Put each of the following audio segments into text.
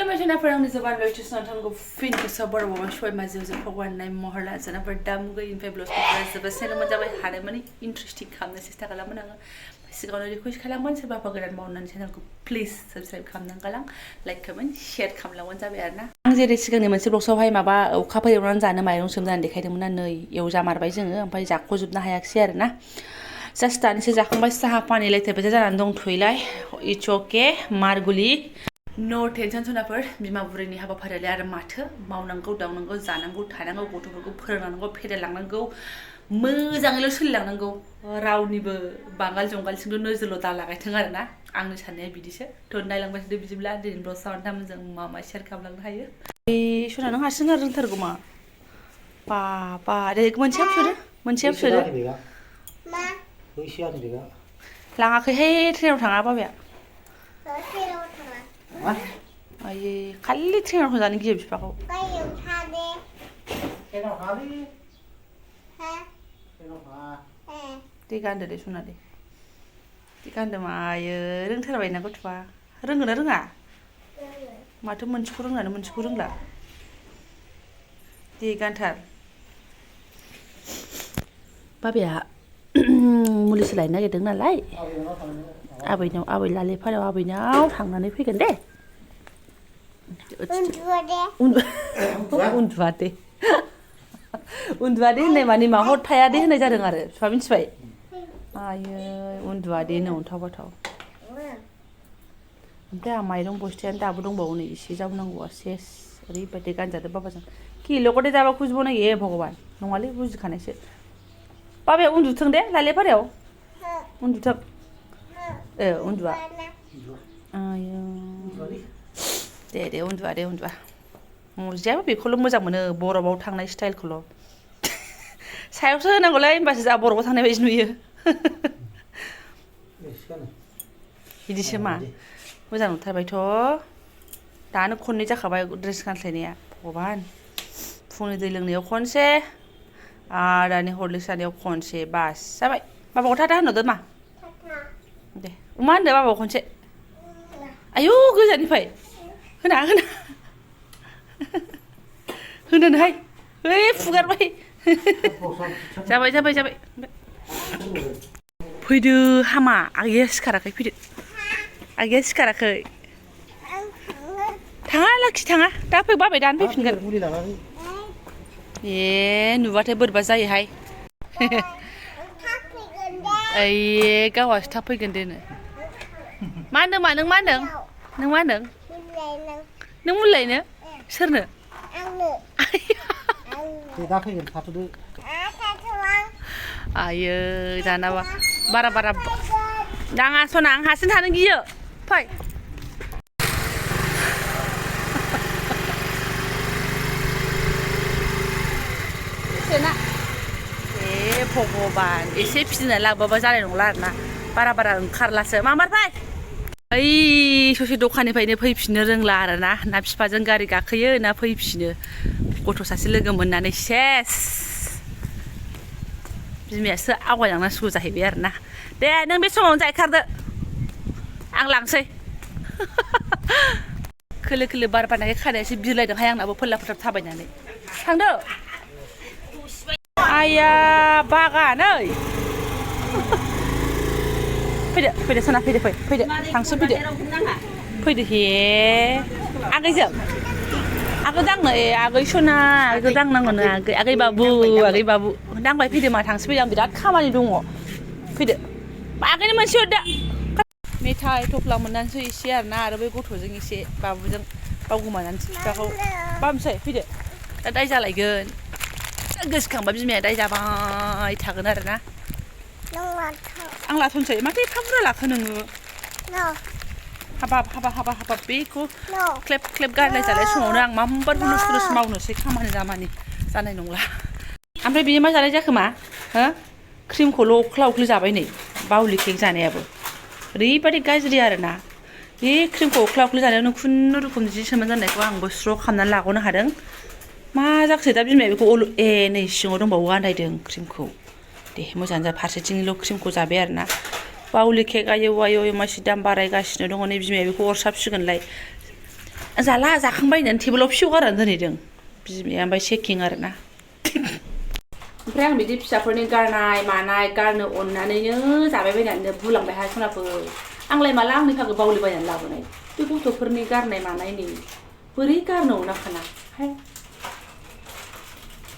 खुलुमबाय जोंनाफोर आंनि Jobanivlog नोंथांखौ फिन खेबसे बरावबा सबाय माजियाव फगवाननाय महर लाजानाफोर दा मुगैनिफ्राय ब्लगफोरा जोबोद सेनोमोन जाबाय हानाय माने इन्ट्रेस्टिं खालामनो सेस्था खालामोन आङो सिगाङावनो रिकुवेस्ट खालामगोन सोरबाफोर गोदान मावनानै चेनेलखौ प्लिज साबस्क्राइब खालामनानै गालां लाइक कमेन्ट शेयार खालामलांबानो जाबाय आरोना आं जेरै सिगांनि मोनसे ब्लगसावहाय माबा अखाफोर एवनानै जानो माइरं सोमनानै देखायदोंमोन ना नै एवजामारबाय जोङो ओमफ्राय जाख'जोबनो हायाखिसै आरोना जास्ट दानिसो जाखांबाय साहा पानि लायथायबायजा जानानै दंथ'योलाय इट्स अके मारगुलि नो टेनसन सोनाफोर बिमा बुरैनि हाबाफारियालाय आरो माथो मावनांगौ दावनांगौ जानांगौ थानांगौ गथ'फोरखौ फोरोंनांगौ फेदेरलांनांगौ मोजाङैल' सोलिलांनांगौ रावनिबो बांगाल जंगालसिमल' नोजोरल' दालागायथों आरोना आंनि साननाया बिदिसो थ' नायलांबाय थादो बिदिब्ला दिनै ब्लग सावन्थाम जों मा मा शेयार खालामलांनो हायो सना नों हारसिं आरो रोंथारगौ मा बाबा दे मोनसेयाव सोदो मोनसेयाव सोदो लाङाखैहाय ट्रेनाव थाङा बाबाया आयै खालि ट्रेनाव थांजानो गियो बिफाखौ दे गानदो दे सना दे गानदो मायो रोंथारबाय ना गथ'आ रोंगोन ना रोङा माथो मोनसेखौ रोंनानै मोनसेखौ रोंला दे गानथार बाबाया मुलिसो लायनो नागिरदों नालाय आबैनाव आबै लालेफारायाव आबैनाव थांनानै फैगोन दे उन्दुआ दे होननाय माने मा हर थाया दे होननाय जादों आरो बिफा मिथिबाय आयै उन्दुआ दे नो अन्थाव बाथाव ओमफ्राय आं माइरं बस्थायानो दाबो दंबावो नै एसे जावनांगौआ सेस ओरैबायदि गानजादों बाबाजों किल'खौदे जाबा खुजिबावनाय हे भगबान नङालै बुजिखानायसो बाबाया उन्दुथों दे लालेफारायाव उन्दुथों उन्दुआ आयौ दे उन्दुआ दे उन्दुआ मुजियाबो बेखौल' मोजां मोनो बरफआव थांनाय स्टाइलखौल' सायावसो होनांगौलै होमबासो जा बरफआव थांनाय बायदि नुयो बिदिसो मा मोजां नुथारबायथ' दानो खननै जाखाबाय ड्रेस गानस्लायनाया भगबान फुंनि दै लोंनायाव खनसे आरो दानि हरलिक्स जानायाव खनसे बास जाबाय बाबाखौ थाथा होनहरदो मा दे मा होनदो बाबाखौ खनसे आयौ गोजाननिफ्राय होनोहाय ओइ फुगारबाय जाबाय फैदो हामा आगैया सिखाराखै फैदो आगैया सिखाराखै थाङा लाखि थाङा दा फै बाबाय दानो फैफिनगोन ए नुबाथाय बोरैबा जायोहाय ओइ गावहासो थाब फैगोन दे मा होनदों मा नों मा होनदों नों मुलि लायनो सोरनो आयै दानाबा बारा नाङा सना आं हारसिं थानो गियो फै ए भगबान एसे फिदिंना लाबोबा जानाय नंला आरोना बारा ओंखारलासो मामार फै ओइ ससे दखाननिफ्रायनो फैफिननो रोंला आरोना ना बिफाजों गारि गाखोयो ना फैफिनो गथ' सासे लोगो मोननानै सेस बिमायासो आवगायलांनांसिगौ जाहैबाय आरोना दे नों बे समावनो जाहैखारदो आं लांसै खोलो बार बारनायखाय खानाया एसे बिरलायदोंहाय आंनाबो फोरला थाबायनानै थांदो आया बागा नै फैदो सना फैदो थांसै फैदो हे आगैजों आगै दांनो आगै सना आगै दांनांगौनो आगै बाबु दांबाय फैदो मा थांसै फैदो आं बिराद खामानि दङ फैदो आगैनो मोनसे हरदो मेथाइ थफ्ला मोननानैसो एसे आरोना आरो बै गथ'जों एसे बाबुजों बावगोमानानैसो बिफाखौ बामसै फैदो दा दाय जालायगोन गोसोखांबा बिमाया दाय जाबाय थागोन आरोना आं लाथ'नोसै माथो एफा बुरजा लाखो नोङो हाबाब बेखौ क्लेब गारलाय जालाय समावनो आं माम्बार हुलुस मावनोसै खामानि दामानि जानाय नंला ओमफ्राय बेयो मा जानाय जाखो मा हो क्रिमखौल' अख्ला जाबाय नै बावलि केक जानायाबो ओरैबायदि गाज्रि आरोना बे क्रिमखौ अख्ला जानायावनो खुनुरुखुम जि सोमोन जानायखौ आंबो स्र' खालामनानै लाग'नो हादों मा जाखोसै दा बिमाया बेखौ नै सिङाव दंबावो आन्दायदों क्रिमखौ दे मोजां जा फारसेथिंनिल' क्रिमखौ जाबाय आरोना बावलि केक आयौ मासि दाम बारायगासिनो दङ नै बिमाया बेखौ अरसाबसिगोनलाय जाला जाखांबाय होननानै टेबोलाव फिसौ गारनानै दोनहैदों बिमाया ओमफ्राय चेकिं आरोना ओमफ्राय आं बिदि फिसाफोरनि गारनाय मानाय गारनो अननानैनो जाबाय बायनानै बुलांबाय हा सनाफोर आंलाय माला आंनि थाखाय बावलिबायनानै लाबोनाय बे गथ'फोरनि गारनाय मानायनि बोरै गारनो अनाखाना हाय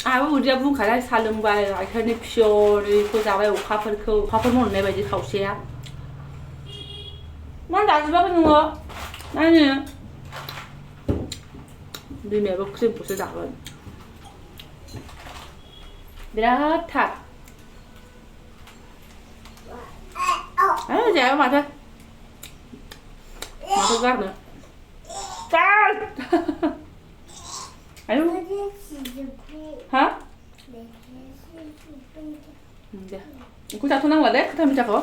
आंहाबो उदैया बुंखाबाय सा लोंबाय गाइखेरनि फियरखौ जाबाय अखाफोर मावनाय बायदि खावसेया मा जाजोबाखै नोङो नायनो बिमायाबो क्रिमखौसो जागोन बिराद थाब जाया माथो गारनो आयौ हा दे बेखौ जाथ'नांला दे खोथा मिथाखौ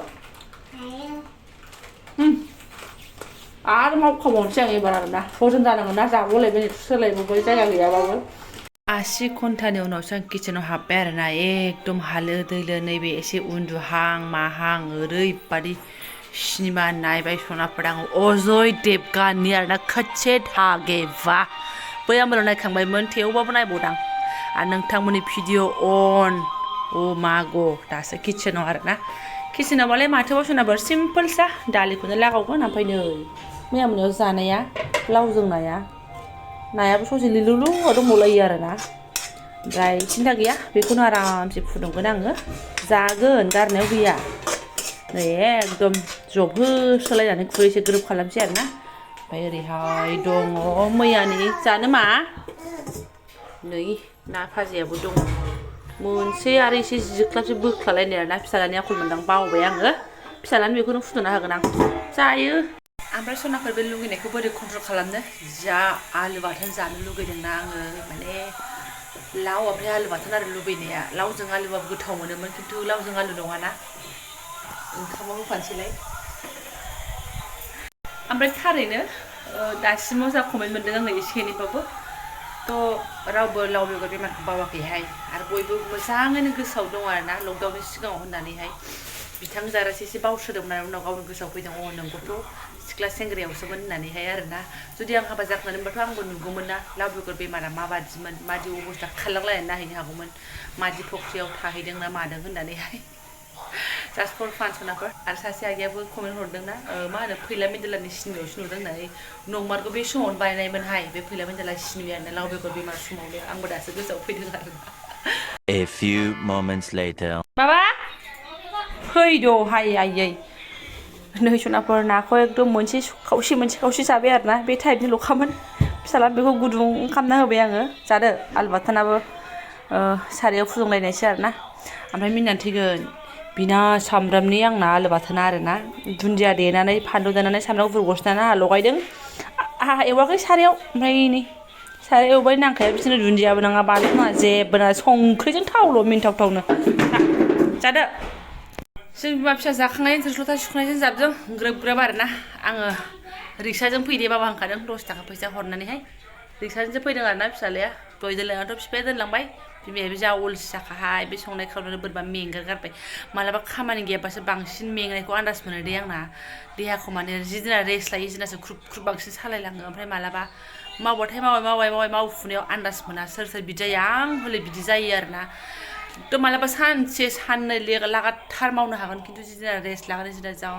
आरो मावखाबावनोसै आं एबार आरोना हजम जानांगोन ना जाबावलायबाय सोलायबावबाय जायगा गैयाबाबो 80 घन्टानि उनावसो आं किचेनाव हाबबाय आरोना एकदम हालो दैलो नैबे एसे उन्दुहां माहां ओरैबादि सिनेमा नायबाय सनाफोर आं अजय देबगाननि आरोना कच्चे धागेवा बै आमोलाव नायखांबायमोन थेवबाबो नायबावदां आरो नोंथांमोननि भिडिअ अन अ मागो दासो किचेनाव आरोना किचेनावबालाय माथोबाव सनाफोर सिम्पोलसा दालिखौनो लागावगोन ओमफ्राय नै मैया मोनायाव जानाया लावजों नायाबो ससे लिलुलु दंबावलायो आरोना ओमफ्राय सिन्था गैया बेखौनो आरामसे फुदुंगोन आङो जागोन गारनायाव गैया नै एकदम जबहोसोलायनानै खुरैसे ग्रोब खालामसै आरोना ओमफ्राय ओरैहाय दङ मैयानि जानो मा नै ना भाजियाबो दङ मोनसे आरो एसे जिख्लाबसे बोख्लालायनाय आरोना फिसालानि आखल मोनदां बावबाय आङो फिसालानो बेखौनो फुदुंना होगोन आं जायो ओमफ्राय सनाफोर बे लुगैनायखौ बोरै कन्ट्रल खालामनो जा आलु बाथोन जानो लुगैदोंना आङो माने लाव ओमफ्राय आलु बाथोन आरो लुबैनाया लावजों आलुबाबो गोथाव मोनोमोन खिन्थु लावजों आलु नङाना ओंखामाव होफानोसैलाय ओमफ्राय थारैनो दासिमाव जा कमेन्ट मोनदों आङो एसे एनैबाबो थ' रावबो लाव बेगर बेमारखौ बावाखैहाय आरो बयबो मोजाङैनो गोसोआव दं आरोना लकडाउननि सिगाङाव होननानैहाय बिथां जारासे एसे बावसोदोंमोन आरो उनाव गावनो गोसोआव फैदों अ नोंगौथ' सिख्ला सेंग्रायावसोमोन होननानैहाय आरोना जुदि आं हाबा जाखानानैबाथ' आंबो नुगौमोन ना लाव बेगर बेमारा माबादिमोन मादि अबस्था खारलांलायनानै नायहैनो हागौमोन मादि फख्रियाव थाहैदों ना मादों होननानैहाय जास्ट फर फान सनाफोर आरो सासे आगैयाबो कमेन्ट हरदोंना मा होनो फैला मेन्देलानि सिनेमायावसो नुदों होननानै नंमारगौ बे समावनो बानायनायमोनहाय बे फैला मेन्देला सिनेमायानो लाव बेगर बेमार समावनो आंबो दासो गोसोआव फैदों आरो A few moments later माबा फैद' हाय आयै नै सनाफोर नाखौ एकदम मोनसे खावसे जाबाय आरोना बे टाइपनि ल'खामोन फिसाला बेखौ गुदुं खालामना होबाय आङो जादो आलु बाथोनाबो सारायाव फुदुंलायनायसै आरोना ओमफ्राय मिनिनानै थैगोन बिना सामब्रामनि आंना आलु बाथोना आरोना दुन्दिया देनानै फानलु देनानै सामब्राम गुफुर गसनानै आंहा लगायदों आंहा एवाखै सारायाव ओमफ्राय नै सारायाव एवबाय नांखाया बिदिनो दुन्दियाबो नाङा बानलु नाङा जेबो नाङा संख्रिजों थावल' मिन्थावथावनो जादो जों बिमा फिसा जाखांनायनि थोरसि लथा सुखांनायजों जाबजों ग्रोब ग्रोब आरोना आङो रिक्साजों फैदे बाबा होनखादों 10 थाखा फैसा हरनानैहाय रिक्साजोंसो फैदों आरोना फिसालाया दहाय दोनलांनायाथ' बिफाया दोनलांबाय बिमायाबो जा अलसि जाखाहाय बे संनाय खावनायानो बोरैबा मेंगारगारबाय मालाबा खामानि गैयाबासो बांसिन मेंनायखौ आन्दाज मोनो दे आंना देहाखौ माने जि दिना रेस्ट लायो जिनासो ख्रुब ख्रुब बांसिन सालायलाङो ओमफ्राय मालाबा मावबाथाय मावबाय मावफुनायाव आन्दाज मोना सोर बिदि जायो आं हले बिदि जायो आरोना एकदम मालाबा सानसे साननै लागाथार मावनो हागोन खिन्थु जिदिना रेस्ट लागोन जिदिना जा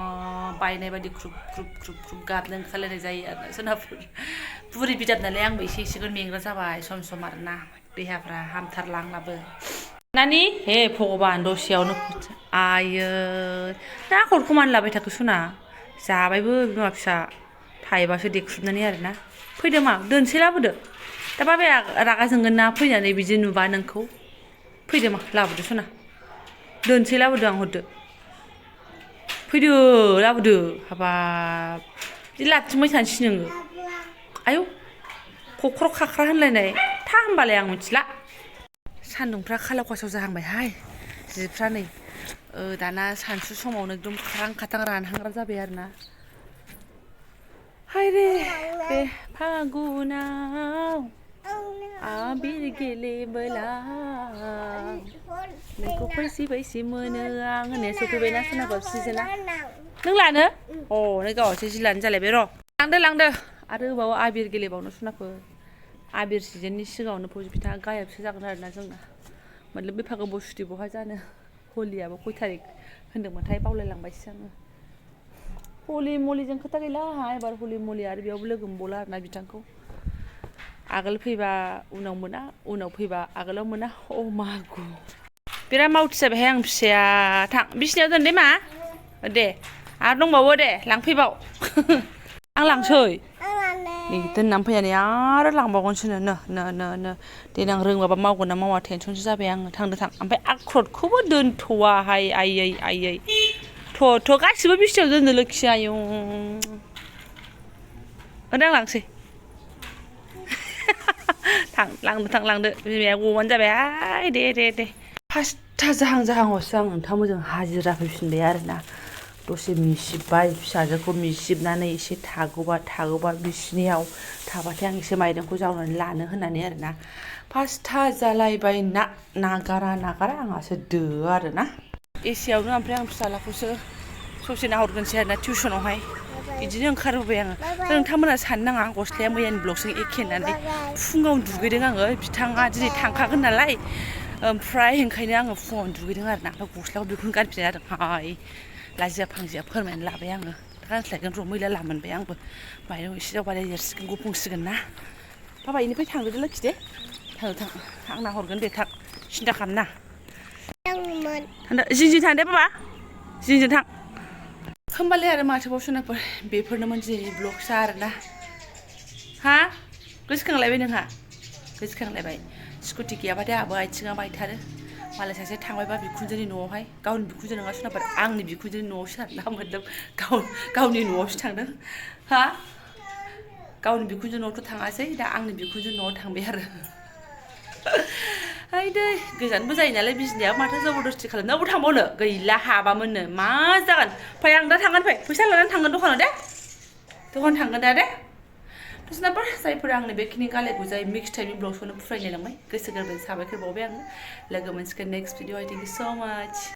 बायनाय बायदि ख्रुब ख्रुब गाबनो ओंखारलायनाय जायो आरोना सोरनाफोर बुरि बिदाब नालाय आंबो एसे मेंग्रा जाबाय सम आरोना देहाफ्रा हामथारला आंनाबो नानि हे भगबान दसेयावनो आयै दा आखरखौ मानो लाबाय थाखो सना जाबायबो बिमा फिसा थाइबासो देख्रुबनानै आरोना फैदो मा दोनसै लाबोदो दा बाबाया रागा जोंगोन ना फैनानै बिदि नुबा नोंखौ फैदो मा लाबोदो सना दोनसै लाबोदो आं हरदो फैदो लाबोदो हाबाब बिदि लाथिंबाय थानोसै नोङो आयौ खख्र' खाख्रा होनलायनाय था होमबालाय आं मिथिला सान्दुंफ्रा खालाव खासाव जाहांबायहाय जिफ्रा नै दाना सानसु समावनो एकदम खारां खाथां रानहांग्रा जाबाय आरोना हायरे बे फागुनाव आबिर गेलेबोला नोंखौ फैसि मोनो आं होननाया सफैबायना सोनाबाव सिजेना नों लानो अ नै गावहासो जि लानो जालायबाय र' लांदो आरो बाव आबिर गेलेबावनो सुनाफोर आबिर सिजननि सिगाङावनो फौजि बिथाङा गायबसो जागोन आरोना जोंना मतलब बे फागो बसुथि बहा जानो हलियाबो खय थारिख होन्दोंमोनथाय बावलायलांबायसो आङो हलि मलिजों खोथा गैला एबार हलि मलि आरो बेयावबो लोगो मोनबावला आरोना बिथांखौ आगोल फैबा उनाव मोना उनाव फैबा आगोलाव मोना अ मागु बिराद मावथि जाबायहाय आं फिसाया थां बिसिनायाव दोन दे मा दे आरो दंबावो दे लांफैबाव आं लांसै नै दोननानै फैनानै आरो लांबावगोनसोनो नो देनां रोंबाबा मावगोन ना मावा टेनसनसो जाबाय आङो थांदो थां ओमफ्राय आख्रदखौबो दोनथ'वाहाय आयै थ' गासिबो बिसिनायाव दोननो लोखि आयौ आं लांसै थां लांदो बिमाया गबानो जाबाय दे 5था जाहांआवसो आं नोंथांमोनजों हाजिरा फैफिनबाय आरोना दसे मिसिबबाय फिसाजोखौ मिसिबनानै एसे थागौबा बिसिनियाव थाबाथाय आं एसे माइरंखौ जावनानै लानो होननानै आरोना 5था जालायबाय नागारा आंहासो दो आरोना एसेयावनो ओमफ्राय आं फिसालाखौसो ससे नाहरगोनसै आरोना टिउसनावहाय बिदिनो ओंखारबोबाय आङो नोंथांमोना साननो नाङा गस्लाया मैयानि ब्लगजों एखे होननानै फुङावनो दुगैदों आङो बिथाङा दिनै थांखागोन नालाय ओमफ्राय ओंखायनो आङो फुङावनो दुगैदों आरोना ओमफ्राय गस्लाखौ बेखौनो गानफिननाय जादों लाजिया फांजिया फोरमायनानै लाबाय आङो गानस्लायगोन र' मैला लामोनबाय आंबो माइरं एसे जावबालाय देरसिगोन गुफुंसिगोन ना बाबा इनिफ्राय थांदो लोखि दे थां आं नाहरगोन दे थां सिन्था खालामना थांदो जिं थांदे बाबा जिंजों थां होमबालाय आरो माथोबाव सोनाफोर बेफोरनोमोन दिनैनि ब्लगसा आरोना हा गोसोखांलायबाय नोंहा गोसोखांलायबाय स्कुटि गैयाबाथाय आहाबो आथिङा बायथारो मालाय सासे थांबायबा बिखुनजोनि न'आवहाय गावनि बिखुनजो नङा सोनाफोर आंनि बिखुनजोनि न'आवसो आरोना मोनदों गावनि न'आवसो थांदों हा गावनि बिखुनजो न'आवथ' थाङासै दा आंनि बिखुनजो न'आव थांबाय आरो दै गोजानबो जायो नालाय बिजनिया माथो जबरदस्ति खालामनो अबाव थांबावनो गैला हाबामोननो मा जागोन फै आं दा थांगोन फै फैसा लानानै थांगोन दखानाव दे दखान थांगोन दा दे सोनाफोर जायफोरा आंनि बेखिनि गालायखौ जाय मिक्स टाइपनि ब्लगखौनो फरायलायलांबाय गोसो गोरबोनि साबायखर बावबाय आङो लोगो मोनसिगोन नेक्स्ट भिडिअ' थेंक इउ स' माच